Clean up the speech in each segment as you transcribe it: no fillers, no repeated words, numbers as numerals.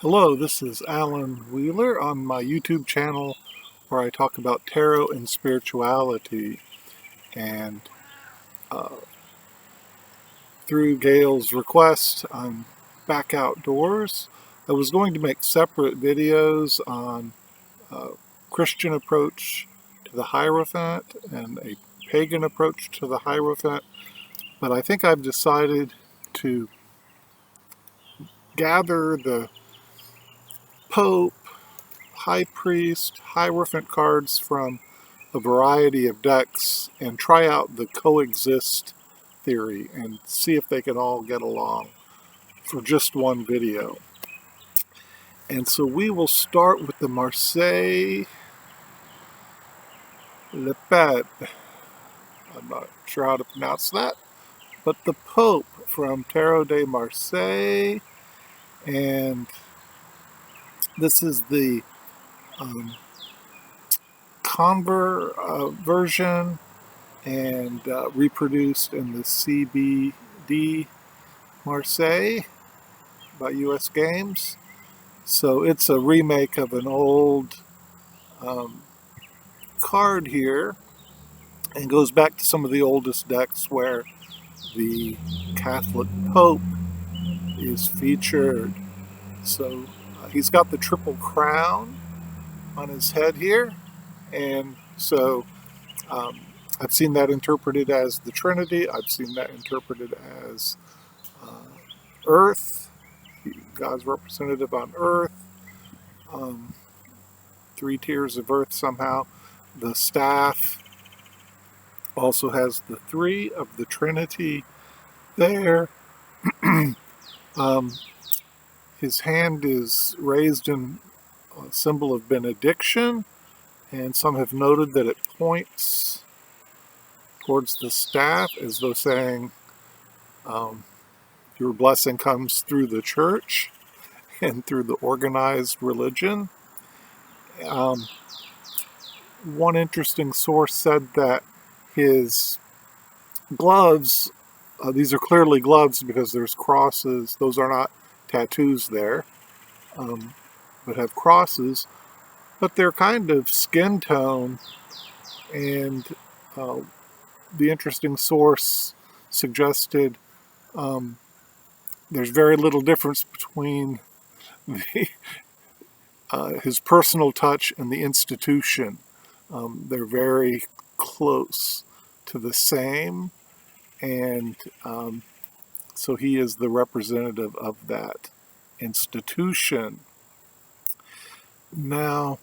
Hello, this is Alan Wheeler on my YouTube channel where I talk about tarot and spirituality. And uh, through Gail's request, I'm back outdoors. I was going to make separate videos on Christian approach to the Hierophant and a pagan approach to the Hierophant, but I think I've decided to gather the Pope, High Priest, Hierophant cards from a variety of decks and try out the Coexist theory and see if they can all get along for just one video. And so we will start with the Marseille Lepet. I'm not sure how to pronounce that, but the Pope from Tarot de Marseille. And this is the Conver version and reproduced in the CBD Marseille by US Games. So it's a remake of an old card here and goes back to some of the oldest decks where the Catholic Pope is featured. So he's got the triple crown on his head here, and so I've seen that interpreted as the Trinity. I've seen that interpreted as Earth, God's representative on Earth, three tiers of Earth somehow. The staff also has the three of the Trinity there. His hand is raised in a symbol of benediction, and some have noted that it points towards the staff as though saying, your blessing comes through the church and through the organized religion. One interesting source said that his gloves, these are clearly gloves because there's crosses, those are not tattoos there, but have crosses, but they're kind of skin tone, and the interesting source suggested there's very little difference between his personal touch and the institution. They're very close to the same, and so he is the representative of that institution. Now,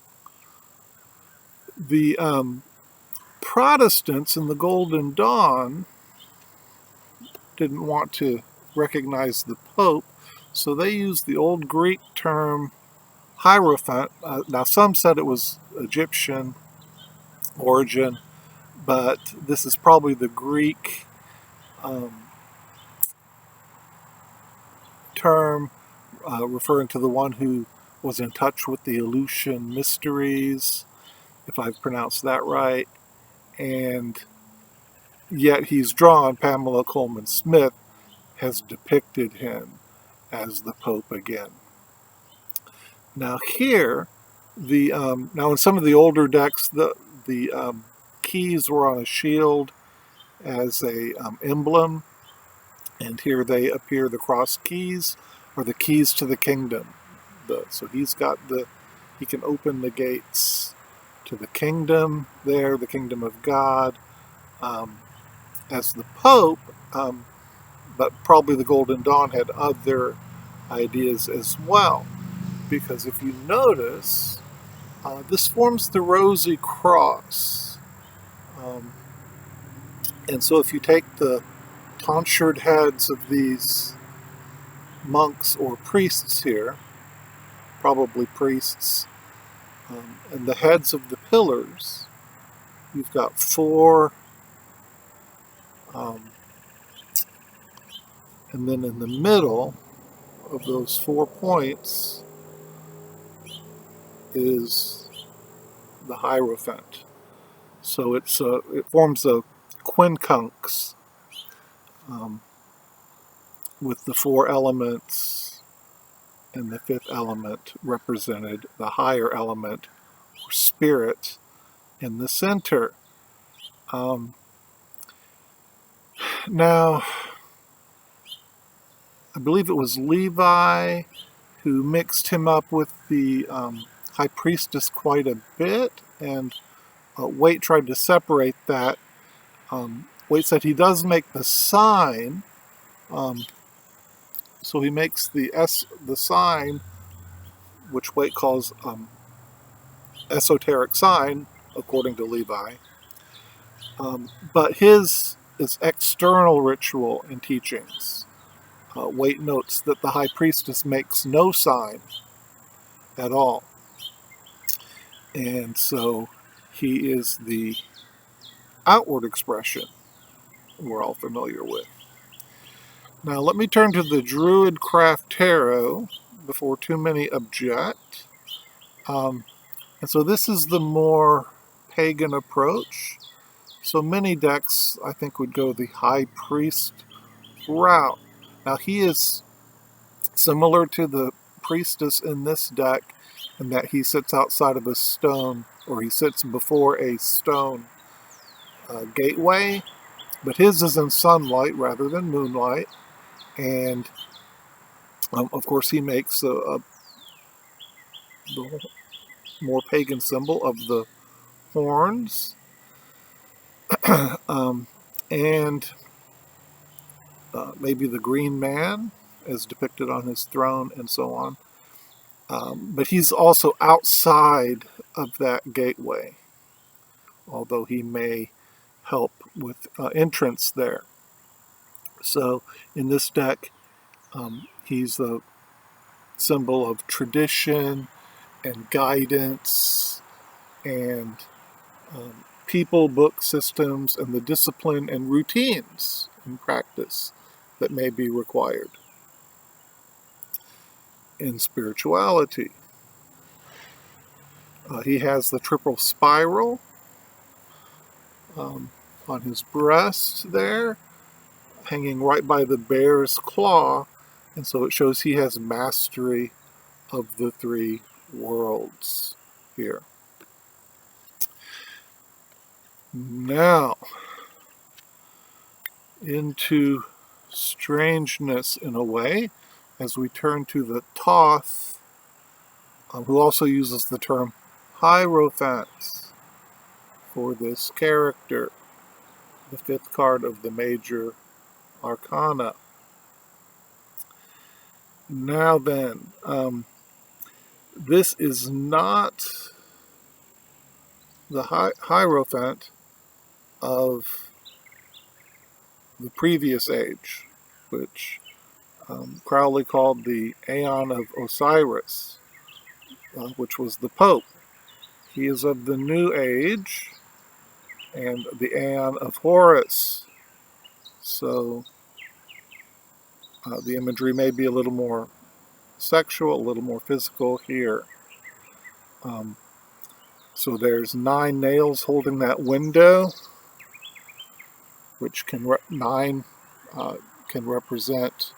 the Protestants in the Golden Dawn didn't want to recognize the Pope, so they used the old Greek term Hierophant. Now, some said it was Egyptian origin, but this is probably the Greek term referring to the one who was in touch with the Eleusinian mysteries, if I've pronounced that right. And yet he's drawn, Pamela Coleman Smith has depicted him as the Pope again. Now here, now in some of the older decks, the keys were on a shield as a emblem, and here they appear, the cross keys, or the keys to the kingdom. So he can open the gates to the kingdom there, the kingdom of God, as the Pope, but probably the Golden Dawn had other ideas as well, because if you notice, this forms the rosy cross. And so if you take the tonsured heads of these monks or priests here, probably priests, and the heads of the pillars, you've got four, and then in the middle of those 4 points is the Hierophant. So it forms a quincunx with the 4 elements and the fifth element represented the higher element, or spirit, in the center. Now, I believe it was Levi who mixed him up with the high priestess quite a bit, and Waite tried to separate that. Waite said he does make the sign, so he makes the sign, which Waite calls esoteric sign, according to Levi. But his is external ritual and teachings. Waite notes that the high priestess makes no sign at all. And so he is the outward expression we're all familiar with. Now let me turn to the Druid Craft Tarot before too many object. And so this is the more pagan approach. So many decks, I think, would go the High Priest route. Now he is similar to the Priestess in this deck in that he sits outside of a stone, or he sits before a stone gateway, but his is in sunlight rather than moonlight. And of course he makes the more pagan symbol of the horns. And maybe the green man as depicted on his throne and so on. But he's also outside of that gateway, although he may help with entrance there. So in this deck, he's the symbol of tradition and guidance and people, book systems, and the discipline and routines and practice that may be required in spirituality. He has the triple spiral on his breast there, hanging right by the bear's claw, and so it shows he has mastery of the three worlds here. Now, into strangeness in a way, as we turn to the Toth, who also uses the term Hierophants for this character, the fifth card of the major arcana. Now then, this is not the Hierophant of the previous age, which Crowley called the Aeon of Osiris, which was the Pope. He is of the New Age and the Aeon of Horus. So the imagery may be a little more sexual, a little more physical here. So there's 9 nails holding that window, which can can represent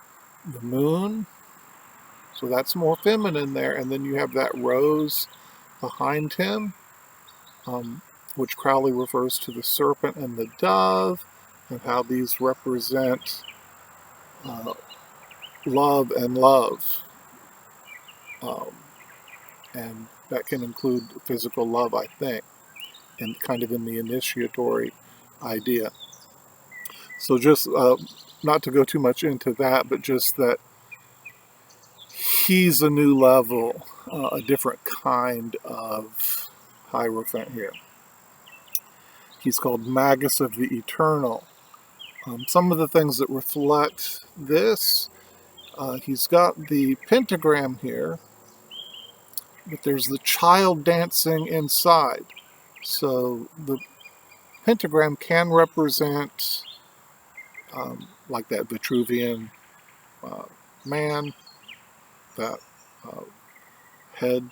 the moon. So that's more feminine there. And then you have that rose behind him, which Crowley refers to the serpent and the dove, and how these represent love and love. And that can include physical love, I think, and kind of in the initiatory idea. So just not to go too much into that, but just that he's a new level, a different kind of Hierophant here. He's called Magus of the Eternal. Some of the things that reflect this, he's got the pentagram here, but there's the child dancing inside. So the pentagram can represent like that Vitruvian man, that head,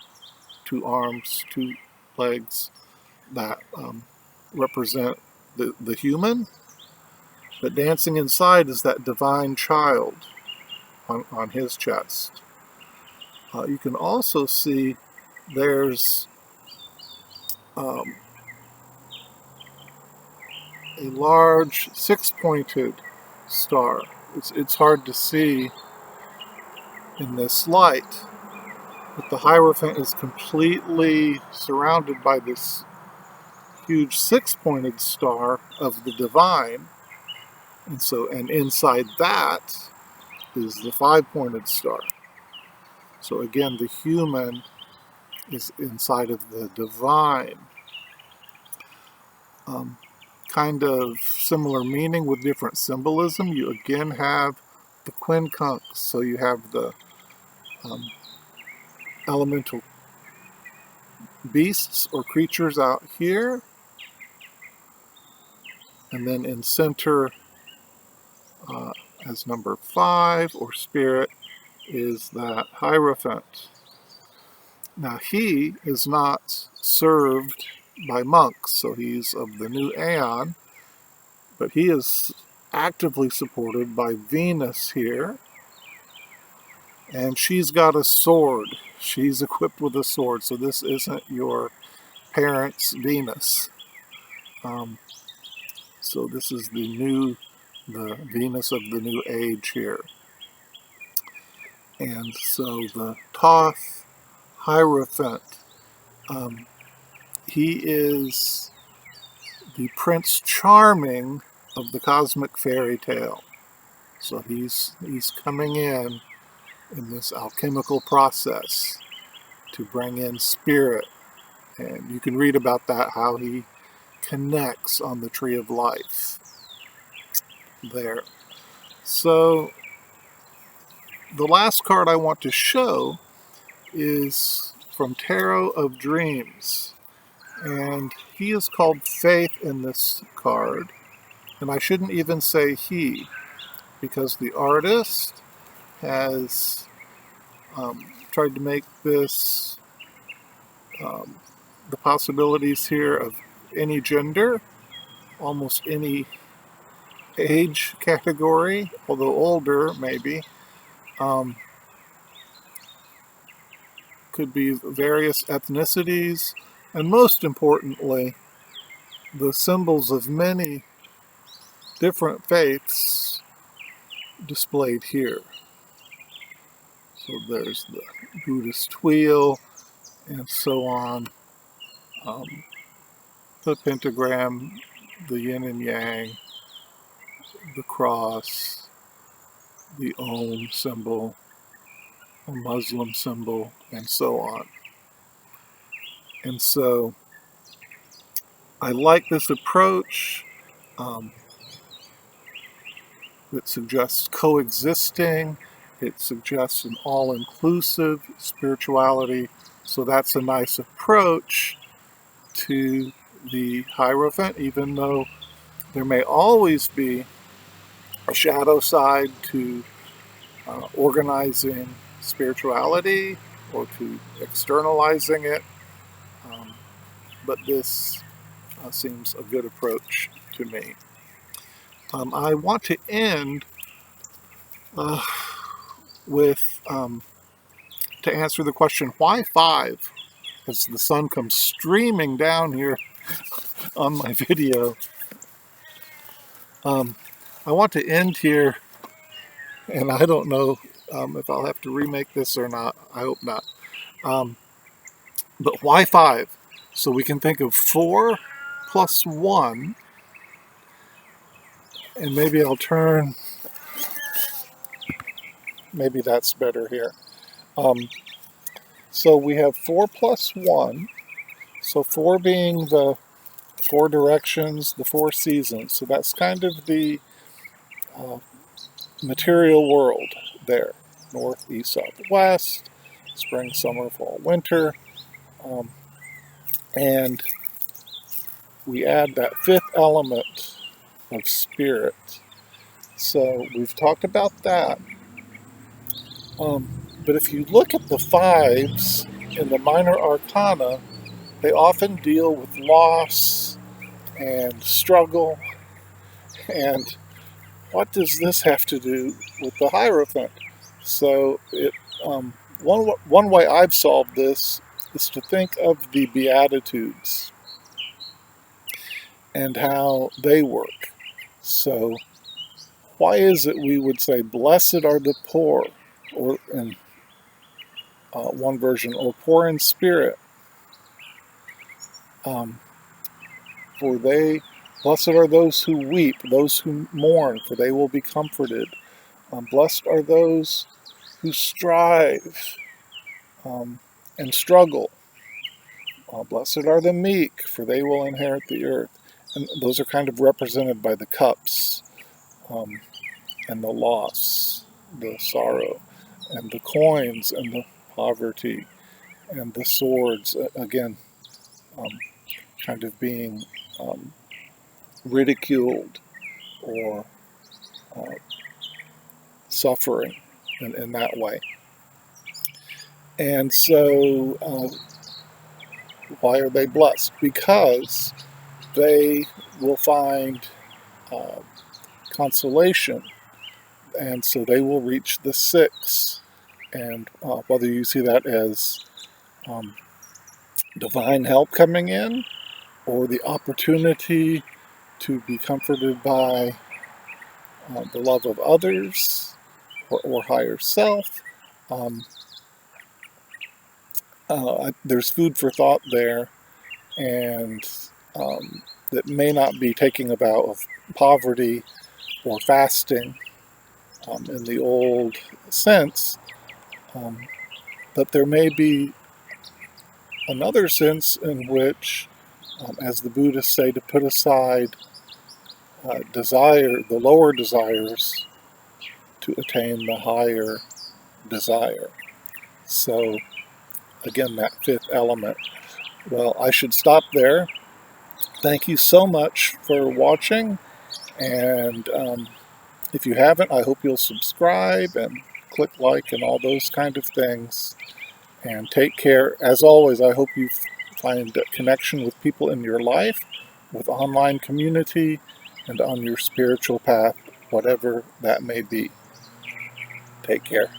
2 arms, 2 legs, that represent the human. But dancing inside is that divine child on his chest. You can also see there's a large six-pointed star. It's hard to see in this light, but the Hierophant is completely surrounded by this huge six-pointed star of the divine, and inside that is the five-pointed star. So again, the human is inside of the divine. Kind of similar meaning with different symbolism. You again have the quincunx, so you have the elemental beasts or creatures out here, and then in center as number 5 or spirit is that Hierophant. Now he is not served by monks, so he's of the new aeon, but he is actively supported by Venus here, and she's got a sword. She's equipped with a sword, so this isn't your parents' Venus. So this is the Venus of the new age here. And so the Toth Hierophant, he is the Prince Charming of the cosmic fairy tale. So he's coming in this alchemical process to bring in spirit. And you can read about that, how he connects on the Tree of Life there. So the last card I want to show is from Tarot of Dreams, and he is called Faith in this card, and I shouldn't even say he, because the artist has tried to make this the possibilities here of any gender, almost any age category, although older maybe. Could be various ethnicities, and most importantly, the symbols of many different faiths displayed here. So there's the Buddhist wheel, and so on. The pentagram, the yin and yang, the cross, the Om symbol, a Muslim symbol, and so on. And so I like this approach. It suggests coexisting. It suggests an all-inclusive spirituality. So that's a nice approach to the Hierophant, even though there may always be a shadow side to organizing spirituality or to externalizing it. But this seems a good approach to me. I want to end with to answer the question, why 5? As the sun comes streaming down here on my video. I want to end here, and I don't know if I'll have to remake this or not. I hope not. But why 5? So we can think of 4 plus 1, and maybe I'll turn, maybe that's better here. So we have 4 plus 1, so 4 being the 4 directions, the 4 seasons. So that's kind of the material world there. North, east, south, west, spring, summer, fall, winter. And we add that 5th element of spirit. So we've talked about that. But if you look at the 5s in the minor arcana, they often deal with loss and struggle. And what does this have to do with the Hierophant? So one way I've solved this is to think of the Beatitudes and how they work. So why is it we would say, blessed are the poor, or in one version, or poor in spirit, for they, blessed are those who weep, those who mourn, for they will be comforted. Blessed are those who strive and struggle. Blessed are the meek, for they will inherit the earth. And those are kind of represented by the cups, and the loss, the sorrow, and the coins, and the poverty, and the swords, again, kind of being ridiculed or suffering in that way. And so, why are they blessed? Because they will find consolation, and so they will reach the six. And whether you see that as divine help coming in, or the opportunity to be comforted by the love of others, or higher self, there's food for thought there, and that may not be taking a vow of poverty or fasting in the old sense, but there may be another sense in which, as the Buddhists say, to put aside the lower desires, to attain the higher desire. So again, that fifth element. Well, I should stop there. Thank you so much for watching, and if you haven't, I hope you'll subscribe and click like and all those kind of things. And take care. As always, I hope you find a connection with people in your life, with online community, and on your spiritual path, whatever that may be. Take care.